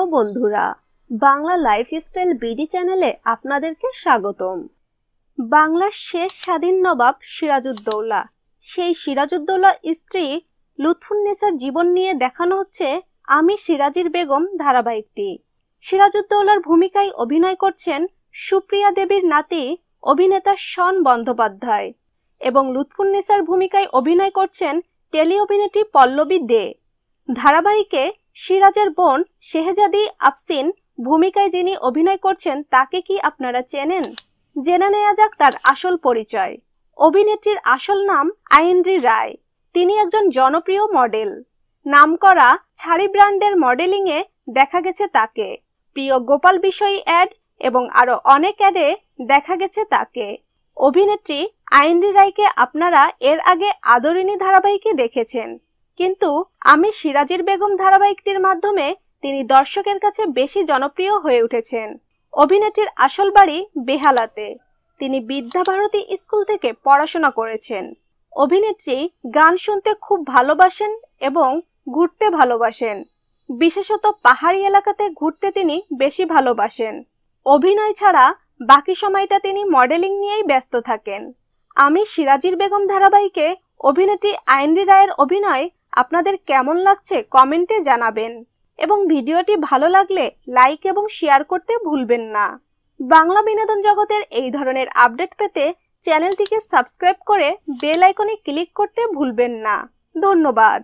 Hello বন্ধুরা, Bangla lifestyle BD চ্যানেলে আপনাদেরকে স্বাগতম। বাংলার শেষ স্বাধীন নবাব সিরাজউদ্দৌলা, সেই সিরাজউদ্দৌলা স্ত্রী লুৎফুন্নেসার জীবন নিয়ে দেখানো হচ্ছে আমি সিরাজীর বেগম ধারাবাহিকটি। সিরাজউদ্দৌলার ভূমিকায় অভিনয় করছেন সুপ্রিয়া দেবীর নাতি অভিনেতা শন বন্দ্যোপাধ্যায় এবং লুৎফুন্নেসার ভূমিকায় অভিনয় করছেন টেলি অভিনেত্রী পল্লবী দে। ধারাবাহিকে সিরাজের বোন শেহজাদি আফসিন ভূমিকায় যিনি অভিনয় করছেন তাকে কি আপনারা চেনেন? জেনে নেওয়া যাক তার আসল পরিচয়। অভিনেত্রীর আসল নাম আইন্দ্রি রায়। তিনি একজন জনপ্রিয় মডেল। নামকরা শাড়ি ব্র্যান্ডের মডেলিংয়ে দেখা গেছে তাকে। প্রিয় গোপাল বিষয়ী অ্যাড এবং আরো অনেক অ্যাডে দেখা গেছে তাকে। অভিনেত্রী আইন্দ্রি রায়কে আপনারা এর আগে আদরিনী ধারাবাহিকে দেখেছেন, কিন্তু আমি সিরাজীর বেগম ধারাবাহিকটির মাধ্যমে তিনি দর্শকের কাছে বেশি জনপ্রিয় হয়ে উঠেছেন। অভিনেত্রীর আসল বাড়ি বেহালাতে। তিনি বিদ্যাভারতী স্কুল থেকে পড়াশোনা করেছেন। অভিনেত্রী গান শুনতে খুব ভালোবাসেন এবং ঘুরতে ভালোবাসেন। বিশেষত পাহাড়ি এলাকাতে ঘুরতে তিনি বেশি ভালোবাসেন। অভিনয় ছাড়া বাকি সময়টা তিনি মডেলিং নিয়েই ব্যস্ত থাকেন। আমি সিরাজীর বেগম ধারাবাহিকে অভিনেত্রী আইন্দ্রি রায়ের অভিনয় আপনাদের কেমন লাগছে কমেন্টে জানাবেন এবং ভিডিওটি ভালো লাগলে লাইক এবং শেয়ার করতে ভুলবেন না। বাংলা বিনোদন জগতের এই ধরনের আপডেট পেতে চ্যানেলটিকে সাবস্ক্রাইব করে বেল আইকনে ক্লিক করতে ভুলবেন না। ধন্যবাদ।